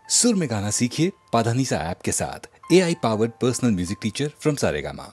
सुर में गाना सीखिए पाधानीसा ऐप के साथ। AI powered personal music teacher from Saregama.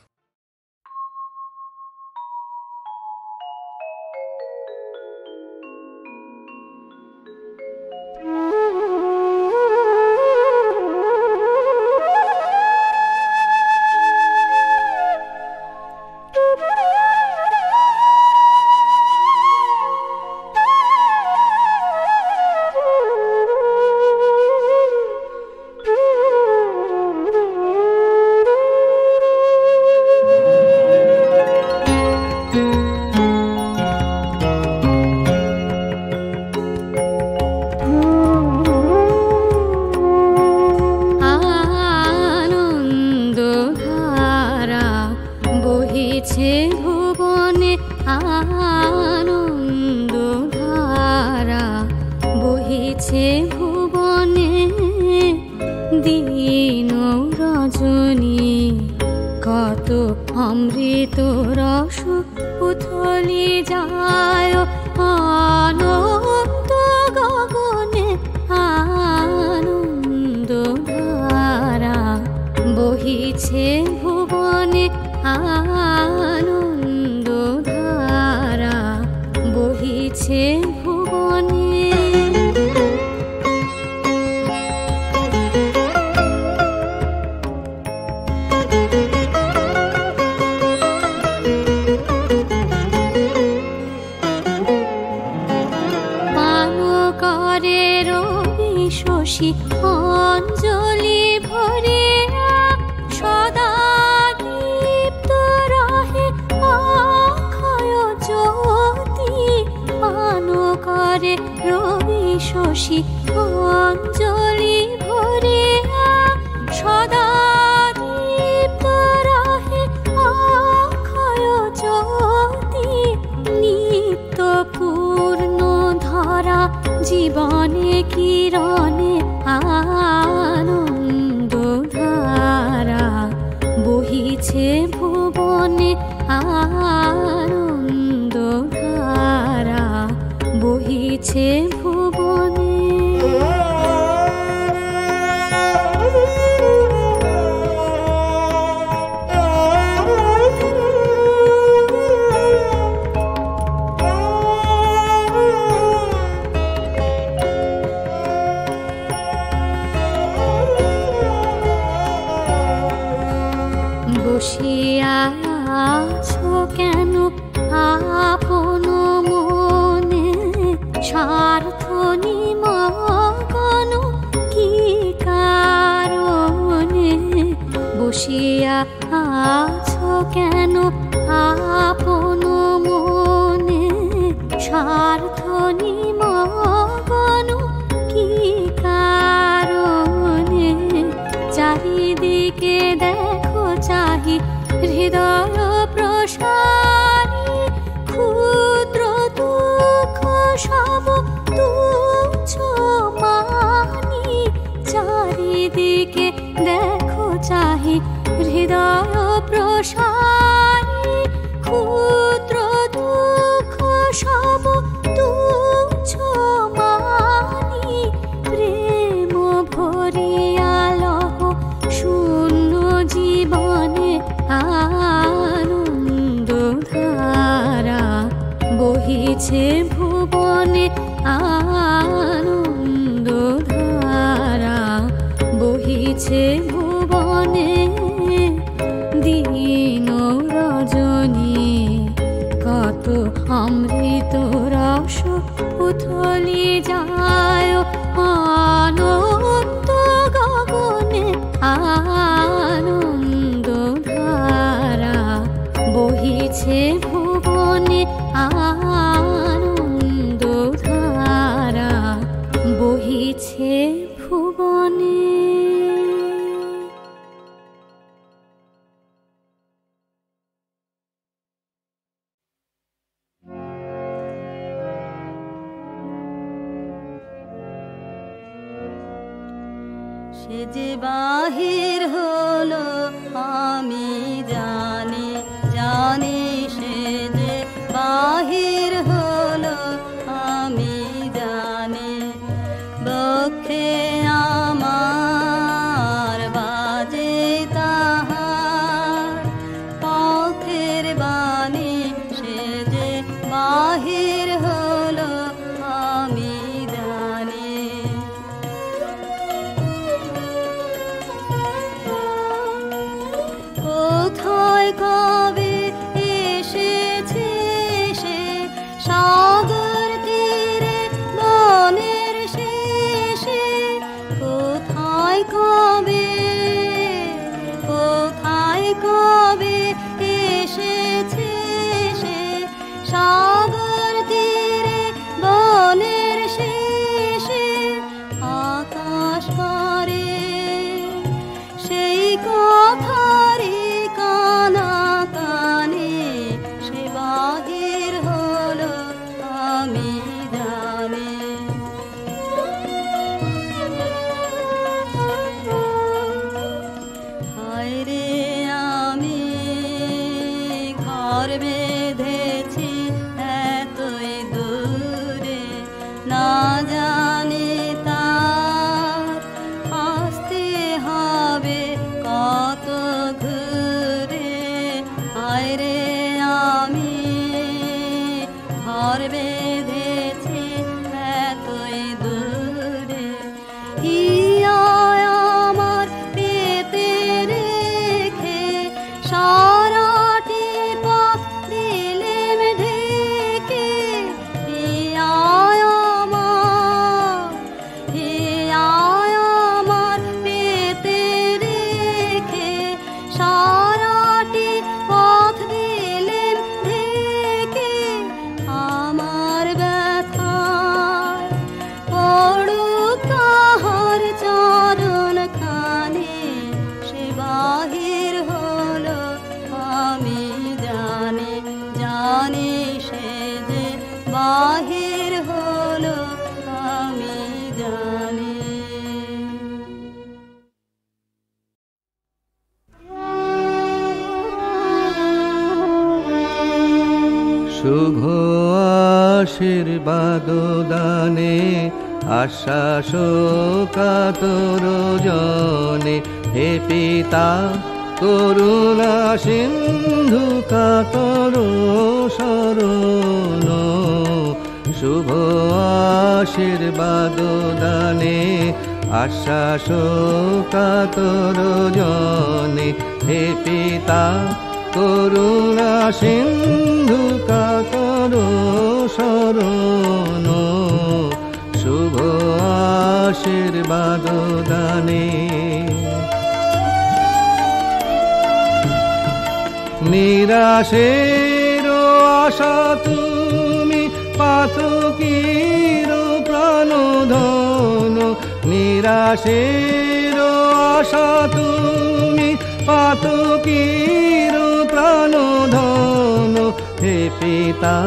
সে যে বাহির হলো আমি জানি জানি, সে যে বাহির হলো আমি জানি, বক্ষে আমার কবে এসেছে সে সাগর তীরে বনের শেষে, কোথায় কবে এসেছে সে সাগর তীরে বনের শেষে, আকাশ করে সেই কথারই কানাকানি, সে বাহির হলো আমি জানি। হায় রে আমি ঘর বেঁধেছি এতই দূরে, না জানি তার আসতে হবে কত ঘুরে। হায় রে আমি ঘর বেঁধেছি এতই দূরে, হিয়ায় আমার পেতে রেখে সারাটি পথ দিলেম ঢেকে। হিয়ায় আমার পেতে রেখে সারাটি পথ দিলেম ঢেকে। আমার ব্যথায় পড়ুক তাহার চরণ খানি, সে বাহির হলো আমি জানি, জানি সে যে বাহির হলো আমি জানি। শুভ আশীর্বাদ দানে আশ্বাস কাতর জনে, হে পিতা করুণা সিন্ধু কাতর শরণ। শুভ আশীর্বাদ দানে আশ্বাস কাতর জনে, হে পিতা করুণা সিন্ধু কাতর শরণ। শুভ আশীর্বাদ দানে নিরাশের আশা তুমি পাতকীর প্রাণধন, নিরাশের আশা তুমি পাতকীর প্রাণধন। হে পিতা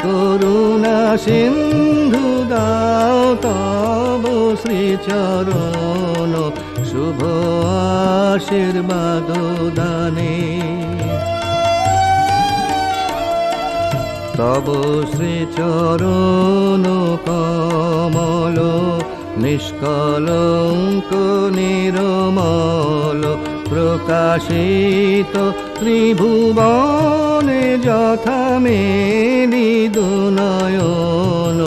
করুণা সিন্ধু দাও তব শ্রীচরণ। শুভ আশীর্বাদ দানে তব শ্রীচরণ কমল, নিষ্কলঙ্ক নিরমল, প্রকাশিত ত্রিভুবনে যথা মেলিদু নয়ন।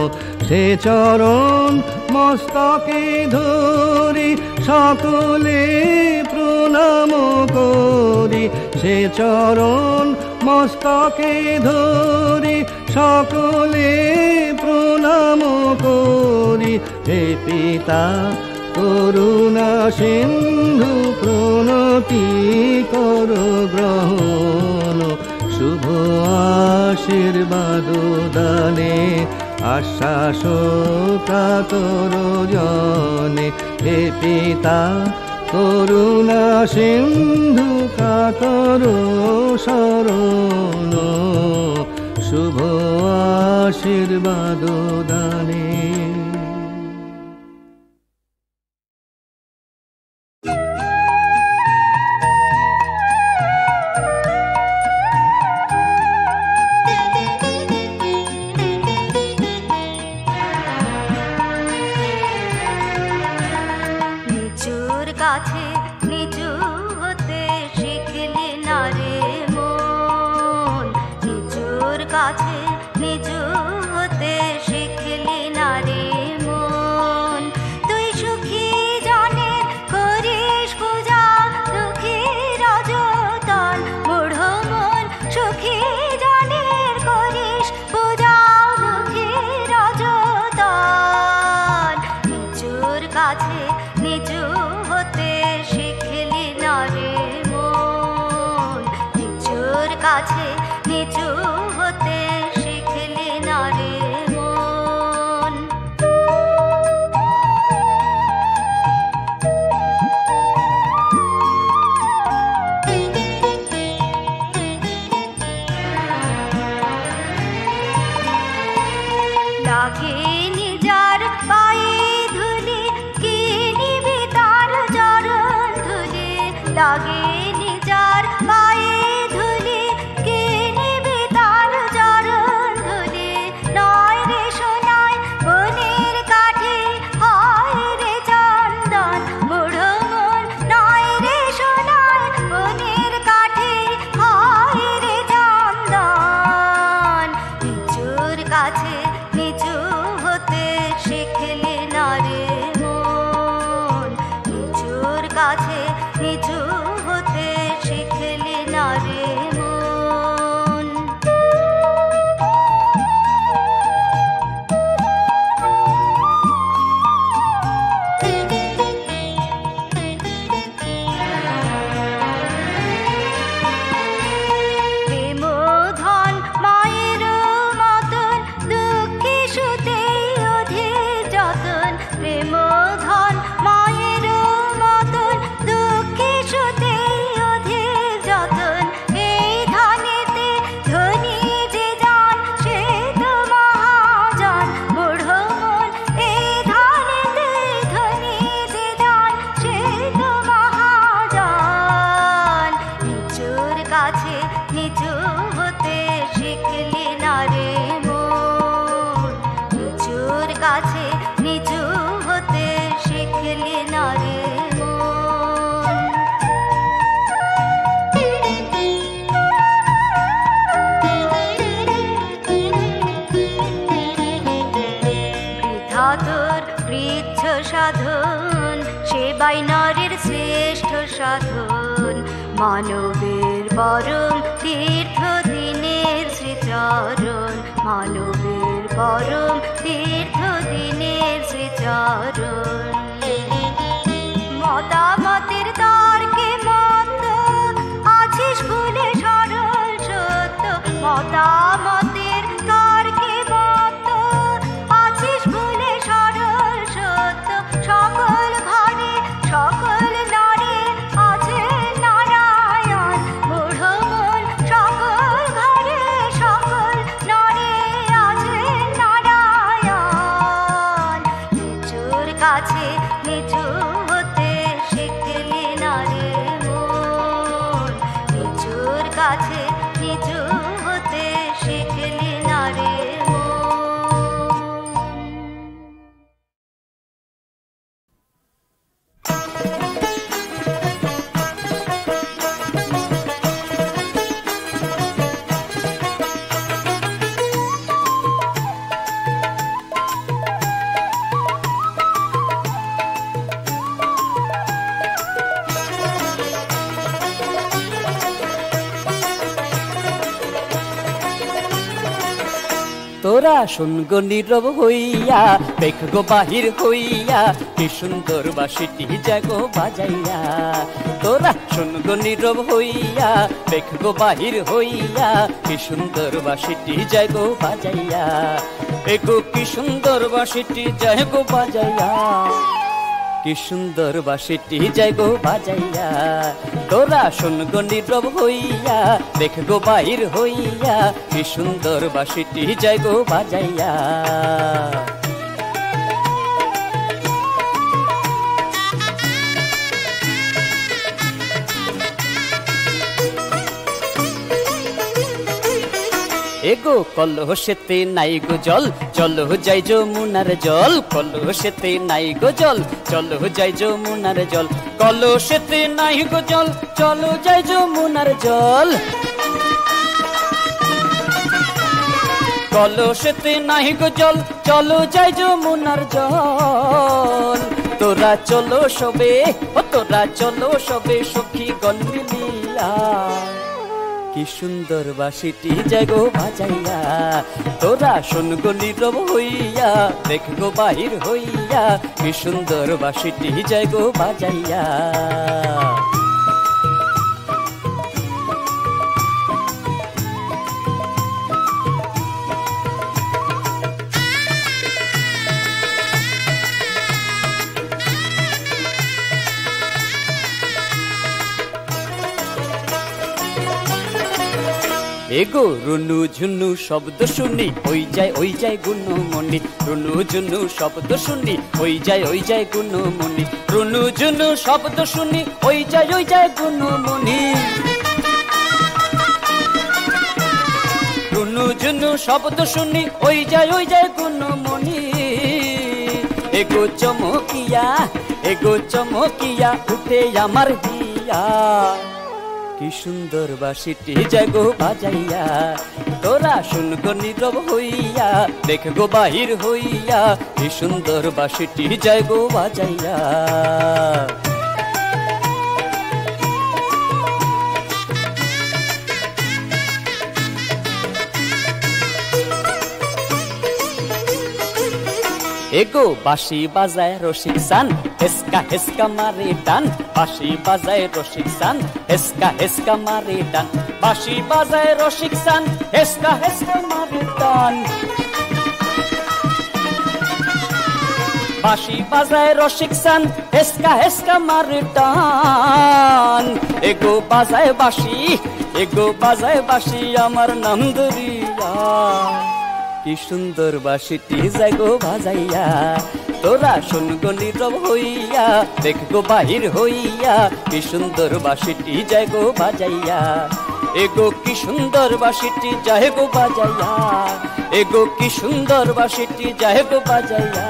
সে চরণ মস্তকে ধরি সকলে প্রণাম করি, সে চরণ মস্তকে ধরি সকলে প্রণাম করি। হে পিতা করুণা সিন্ধু প্রণতি কর গ্রহণ। শুভ আশীর্বাদ দানে আশ্বাস কাতর জনে, হে পিতা করুণা সিন্ধু কাতর শরণ। শুভ আশীর্বাদ দানে কাছে নিচু হতে শিখলি না রে মন, নিচুর কাছে নিচু হতে শিখলি না রে মন। তুই সুখী জনে করিস পূজা, দুঃখী রজতন মূঢ় নিচু হতে শিখলি না রে মন, নিচুর কাছে নিচু হতে শিখলি না রে মন। লাগেনি যার পায়ে ধুলি, কে নিবে তার চরণ ধুলি। লাগেনি যার পায়ে ধুলি, কে নিবে তার চরণ ধুলি। নয় রে সোনায় বনের কাঠে, হয় রে চন্দন বুড়ো মন। নয় রে সোনায় বনের কাঠে, হয় রে চন্দন। নিচুর কাছে নিচু হতে শিখলি না রে মন, নিচুর কাছে নিচু হতে শিখলি না রে মন। প্রেম ধন মায়ের মতন, দুঃখী সুতে অধীর যতন। প্রেম ধন মায়ের মতন, দুঃখী সুতে অধীর যতন। এই ধনেতে ধনী যে জান, সে তো মহাজন বুড়ো মন। এই ধনেতে ধনী যে জান, সে তো মহাজন। নিচুর কাছে নিচু হতে শিখলি না রে মন, নিচুর কাছে নিচু হতে শিখলি না রে মন। বৃথা তোর কৃচ্ছ সাধন, সেবাই নারীর শ্রেষ্ঠ সাধন। মানবের পরম তীর্থ দিনের শ্রীচরণ, মানবের পরম তীর্থ দিনের শ্রীচরণ। মতামতের তর্কে মন্দ, আছিস ভুলে সরল সত্য। মতামতের তর্কে মন্দ, আছিস ভুলে সরল সত্য। সকল ঘরে সকল নারী আছে নারায়ণ বুড়ো মন। সকল ঘরে সকল নারী আছে নারায়ণ। নিচুর কাছে নিচু হতে শিখলি না রে মন, নিচুর কাছে নিচু হতে শিখলি না রে মন। তোরা শুনগো নীরব হইয়া, দেখগো বাহির হইয়া, কি সুন্দর বাঁশিটি জাগো বাজাইয়া। তোরা শুনগো নীরব হইয়া, দেখগো বাহির হইয়া, কি সুন্দর বাঁশিটি জাগো বাজাইয়া। এগো কি সুন্দর বাঁশিটি জাগো বাজাইয়া, কি সুন্দর বাঁশিটি জাগো বাজাইয়া। তোরা শুনগো নীরব হইয়া, দেখগো বাহির হইয়া, কি সুন্দর বাঁশিটি জাগো বাজাইয়া। এগো কলসেতে নাই গো জল, চলো যাই যমুনার জল। কলসেতে নাই গো জল, চলো যাই যমুনার জল। কলসেতে নাই গো জল, চলো যাই যমুনার জল। কলসেতে নাই গো জল, চলো যাই যমুনার জল। তোরা চলো সবে, ও তোরা চলো সবে, সখী গণ মিলিয়া। কি সুন্দর বাঁশিটি যায় গো বাজাইয়া, তোরা শোন গো নীরব হইয়া, দেখ গো বাহির হইয়া, কি সুন্দর বাঁশিটি যায় গো বাজাইয়া। এগো রুনু ঝুনু শব্দ শুনি ওই যায় গুণমণি, রুনু ঝুনু শব্দ শুনি ওই যায় গুণমণি, রুনু ঝুনু শব্দ শুনি ওই যায় গুণমণি, রুনু ঝুনু শব্দ শুনি ওই যায় গুণমণি। এগো চমকিয়া উঠে আমার হিয়া, কি সুন্দর বাঁশিটি যায় গো বাজাইয়া, তোরা শুন গো নীরব হইয়া, দেখ গো বাহির হইয়া, কি সুন্দর বাঁশিটি যায় গো বাজাইয়া। এগো বাঁশি বাজায় রসিক সান, হেসকা হেসকা মারে টান, বাঁশি বাজায় রসিক সান, হেসকা হেসকা মারে টান, বাঁশি বাজায় রসিক সান, হেসকা হেসকা মারে টান, বাঁশি বাজায় রসিক সান, হেসকা হেসকা মারে টান। এগো বাজায় বাঁশি আমার নাম ধরিয়া, কি সুন্দর বাঁশিটি যায় গো বাজাইয়া, তোরা শুন গো নীরব হইয়া, দেখ গো বাহির হইয়া, কি সুন্দর বাঁশিটি যায় গো বাজাইয়া। এগো কি সুন্দর বাঁশিটি যায় গো বাজাইয়া, এগো কি সুন্দর বাঁশিটি যায় গো বাজাইয়া,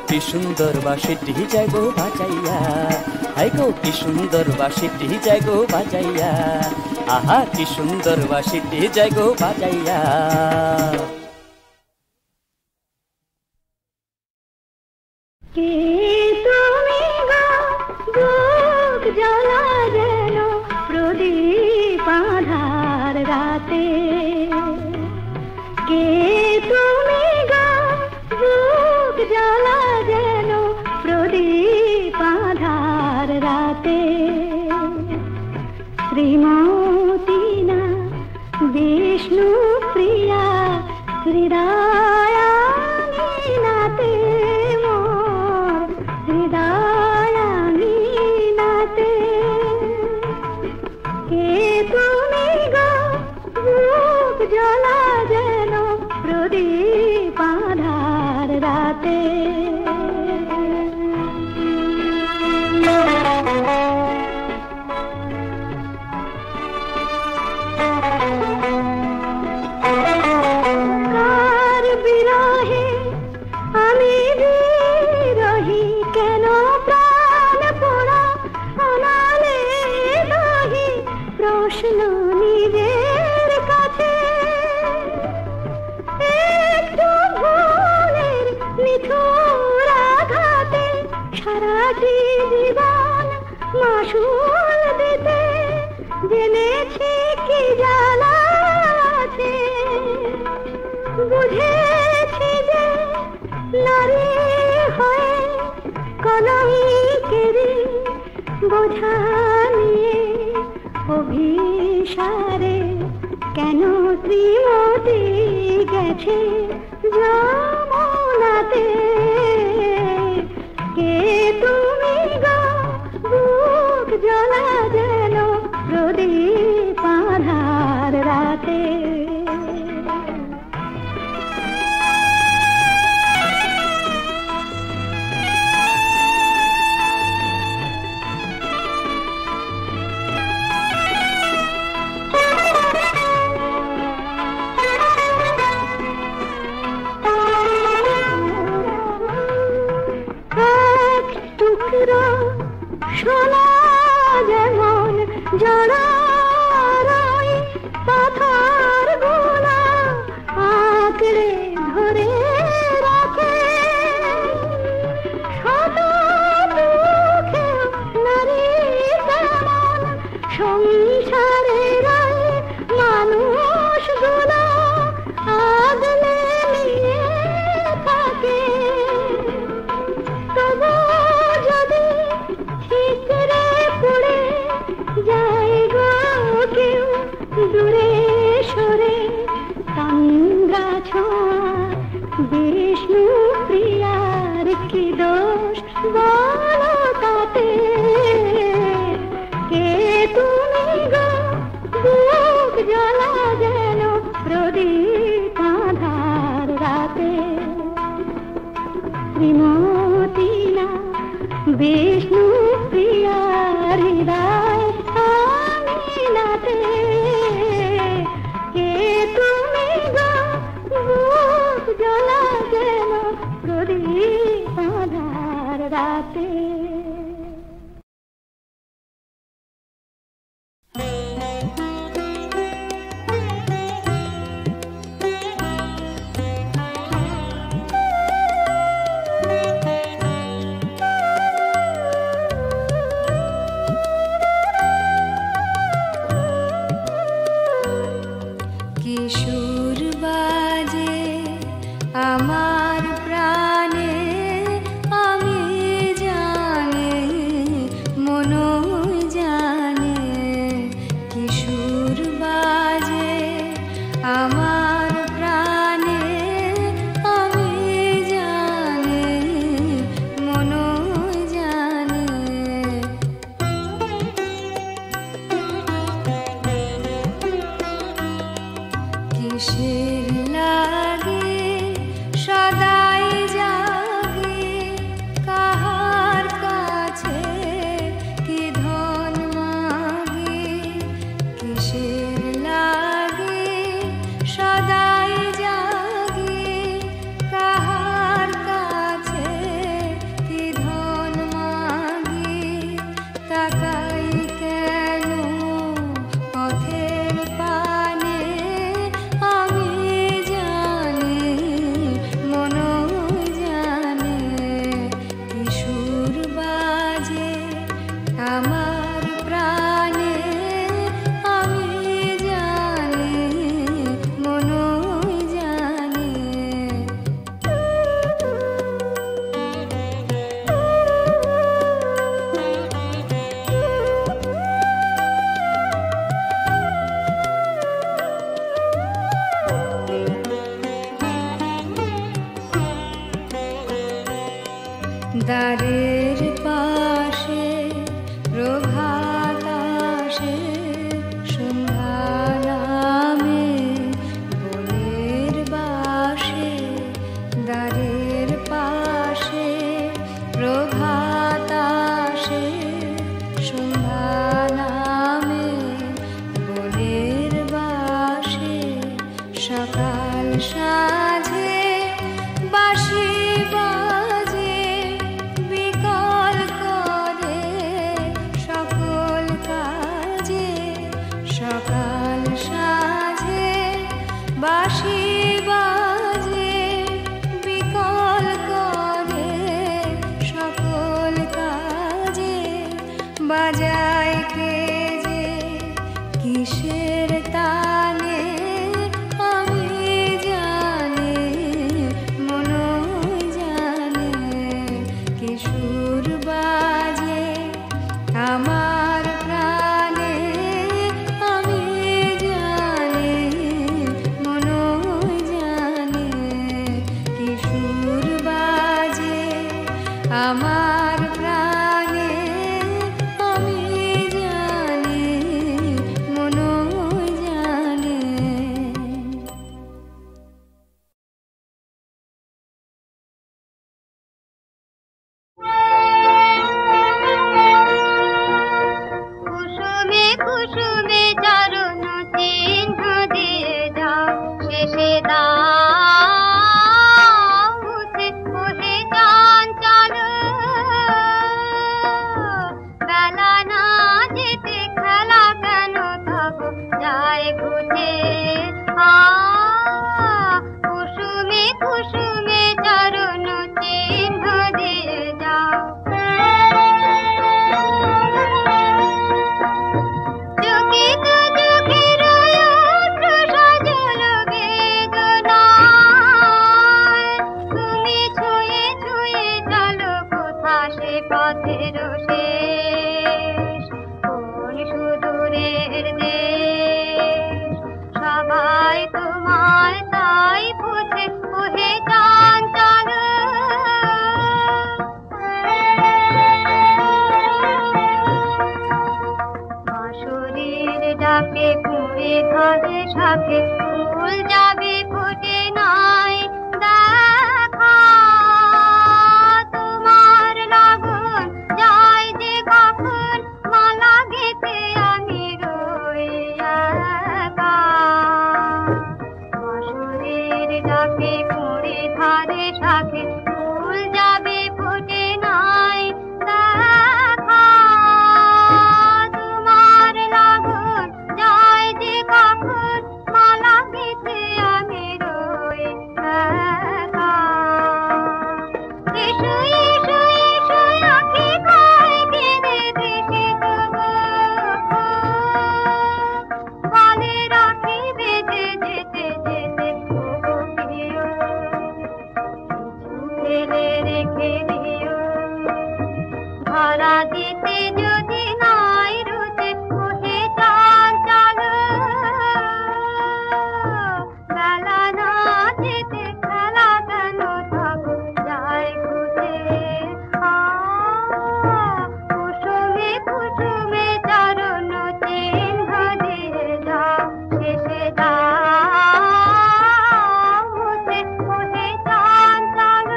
কি সুন্দর বাঁশিটি যায় গো বাজাইয়া, হাই গো কি সুন্দর বাঁশিটি যায় গো বাজাইয়া, আহা কি সুন্দর বাঁশিটি যায় গো বাজাইয়া। কে তুমি গো বুক জ্বালা যেন প্রদীপ আঁধার রাতে, কে তুমি গো বুক জ্বালা যেন প্রদীপ আঁধার রাতে, শ্রীমতী না বিষ্ণু প্রিয়া হৃদয়ানি নাতে, হৃদয়ানি নাতে, কে তুমি গো বুক জ্বালা যেন প্রদীপ আঁধার রাতে। কার বিরহে আমি বিরহি, কেন প্রাণ পোড়া আনালে নাহি প্রশ্ন নিজের কাছে, একটু ভুলের নিঠুর আঘাতে সারাটি জীবন মাসুল দিতে, জেনেছি কি জ্বালা আছে, বুঝেছি যে নারী হয়ে কলঙ্কেরই বোঝা নিয়ে অভিসারে কেন শ্রীমতী গেছে যমুনাতে, কে তুমি গো বুক জ্বালা যেন প্রদীপ আঁধার রাতে। এক টুকরো সোনা যেমন জড়াই পাথর গোলা আঁকড়ে ধরে রাখে, শত দুঃখে নারী তেমন সংসারের বিষ্ণু প্রিয়া হৃদয় আমিনাতে কে তুমি গো বুক জ্বলা যেন প্রদীপ আঁধার রাতে। কিশোর বাজে আমার প্রাণে আমি জানি মনো জানে কিশোর বাজে আমার প্রাণে আমি জানি মনো জানে কিসের লাগে সদাই জাগে কাহার কাছে কি ধন মাগে কিসের লাগে সদাই জাগে কাহার কাছে কি ধন মাগে তাকাই কেন পথের পানে আমি জানি মনো জানে কিশোর বাজে আমার প্রাণে আমি জানি মনো জানে দ্বারের পাশে প্রভাত আসে সন্ধ্যা নামে বনের বাসে দ্বারের পাশে প্রভাত আসে সন্ধ্যা নামে বনের বাসে সকাল সাঁঝে বাঁশি বাজে বিকল করে সকল কাজে সকাল সাঁঝে বাঁশি বাজে বিকল করে সকল কাজে বাজায় কে যে কিসের তানে আমি জানি মনো জানে কিশোর বাজে আমার প্রাণে আমি জানি মনো জানে কিশোর বাজে আমার প্রাণে আমি জানি মনো জানে কুসুমে কুসুমে চরণ চিহ্ন দিয়ে যাও শেষে দাও মুছে ওহে চঞ্চল বেলা না যেতে খেলা কেন তব যায় ঘুচে কুসুমে কুসুমে চরণ চিহ্ন দিয়ে যাও চকিত চোখের অশ্রু সজল বেদনায় তুমি ছুঁয়ে ছুঁয়ে চলো কোথা সে পথের শেষ কোন সুদূরের দেশ সবাই তোমায় তাই পুছে ওহে চঞ্চল বাঁশরীর ডাকে কুঁড়ে ধরে শাকে ফুল যাবে ফুটে নাই দেখা তোমার লগন যায় দিতে যদি নাই রুচে ওহে চাঞ্চল বেলা না যেতে খেলা কেন থাকো যায় ঘুরে কুসুমে কুসুমে চরণ চিহ্ন দিয়ে যাও শেষে দাও মুছে ওহে চাঞ্চল।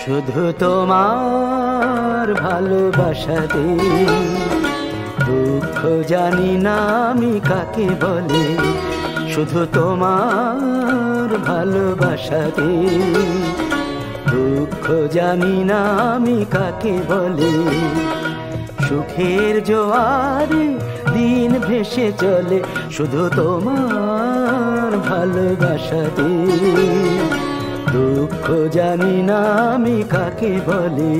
শুধু তোমার ভালোবাসাতে দুঃখ জানি না আমি কাকে বলে, শুধু তোমার ভালোবাসাতে দুঃখ জানি না আমি কাকে বলে। সুখের জোয়ারে দিন ভেসে চলে শুধু তোমার ভালোবাসাতে দুঃখ জানি না আমি কাকে বলে।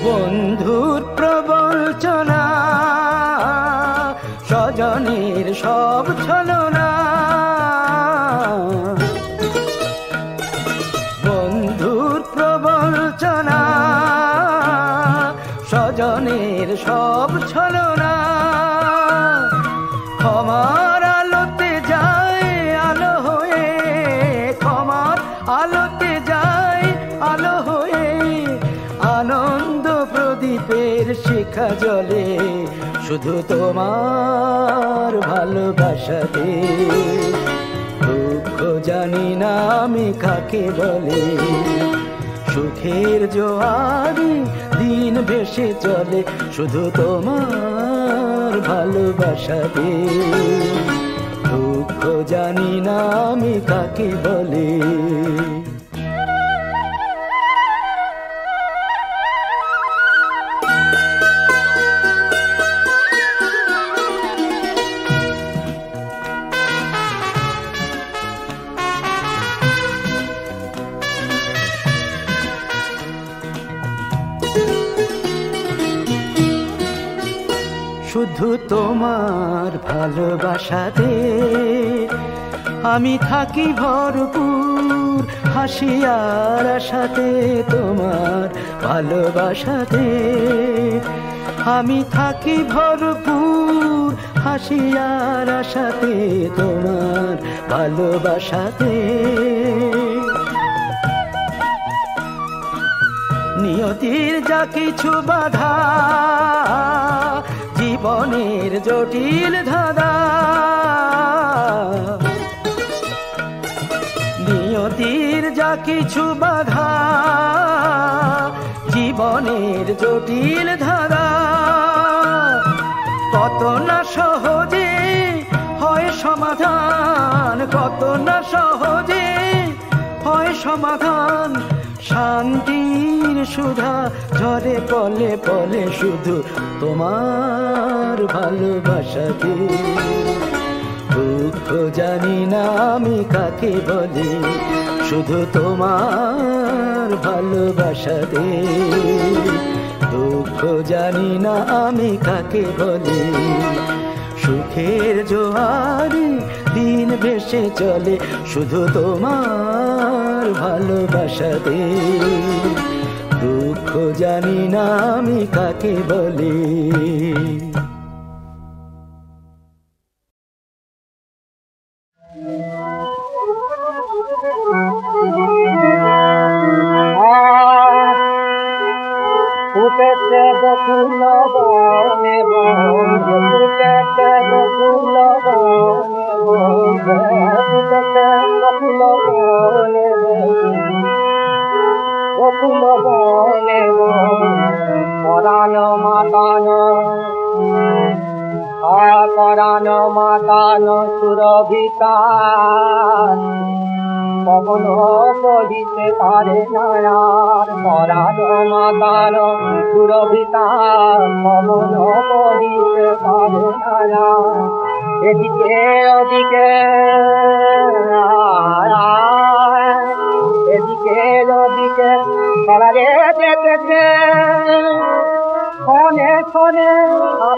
বন্ধুর প্রবঞ্চনা স্বজনের সব ছলনা, বন্ধুর প্রবঞ্চনা স্বজনের সব ছলনা। ক্ষমার আলোতে যায় আলো হয়ে, ক্ষমার আলোতে যায় আলো হয়ে, আনন্দ প্রদীপের শিখা জ্বলে শুধু তোমার ভালোবাসাতে দুঃখ জানি না আমি কাকে বলে। সুখের জোয়ারে দিন ভেসে চলে শুধু তোমার ভালোবাসাতে দুঃখ জানি না আমি কাকে বলে। শুধু তোমার ভালোবাসাতে আমি থাকি ভরপুর, হাসি আর আশাতে তোমার ভালোবাসাতে আমি থাকি ভরপুর, হাসি আর আশাতে তোমার ভালোবাসাতে। নিয়তির যা কিছু বাধা জীবনের জটিল ধাঁধা, নিয়তির যা কিছু বাধা জীবনের জটিল ধাঁধা, কত না সহজে হয় সমাধান, কত না সহজে হয় সমাধান। শান্তির সুধা ঝরে পলে পলে শুধু তোমার ভালোবাসাতে দুঃখ জানি না আমি কাকে বলি, শুধু তোমার ভালোবাসাতে দুঃখ জানি না আমি কাকে বলি। সুখের জোয়ারে দিন ভেসে চলে শুধু তোমার ভালোবাসাতে দুঃখ জানি না আমি কাকে বলি। ফুটেছে বকুল বনে বনে, ফুটেছে বকুল বনে ফুটেছে বকুল বনে বকুল বনে পরাণ মাতানো পরাণ মাতানো সুরভিতা পবন বহিতে পারে না আর পরাণ মাতানো সুরভিতা পবন বহিতে পারে না এদিকে ওদিকে এদিকে ওদিকে পাড়ারে যেতেছে ক্ষণে ক্ষণে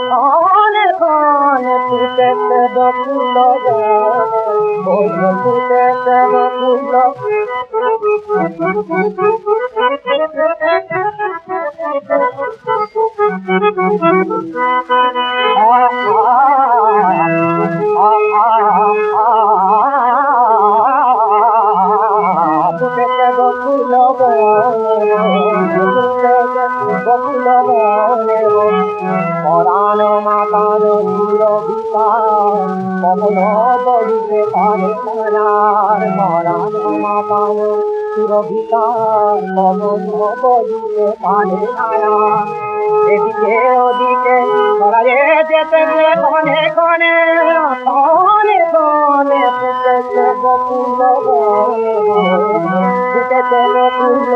ক্ষণে ক্ষণে ফুটেছে বকুল ফুটেছে বকুল ফুটেছে বকুল বকুল পরাণ মাতানো সুরভিতা পবন বহিতে পারে পরাণ মাতানো সুরভিতা পবন বহিতে পারে এদিকে ওদিকে পড়ারে যেতেছে ক্ষণে ক্ষণে ক্ষণে ক্ষণে ফুটেছে বকুল ফুটেছে বকুল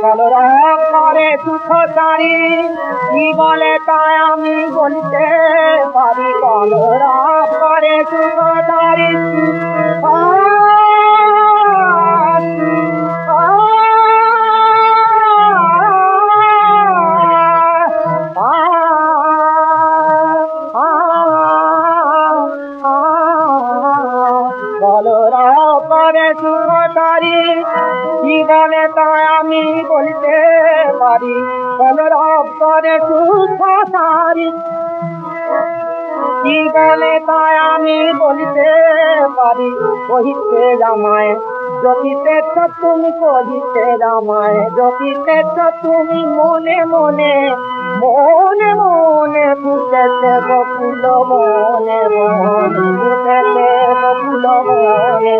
কলরব করে সুখ সারি কি বলে তাই আমি বলতে পারি কলরব করে সুখ সারি কলরব করে সুখ সারি জীবনে তাই আমি বলতে পারি কলরব করে সুখ সারি জীবনে তাই আমি বলতে পারি কহিতে রামায় জ্যোতিতে তো তুমি কহিতে রামায় জ্যোতিতে তো তুমি মনে মনে মনে মনে ফুটেছে বকুল মনে মনে ফুটেছে বকুল মনে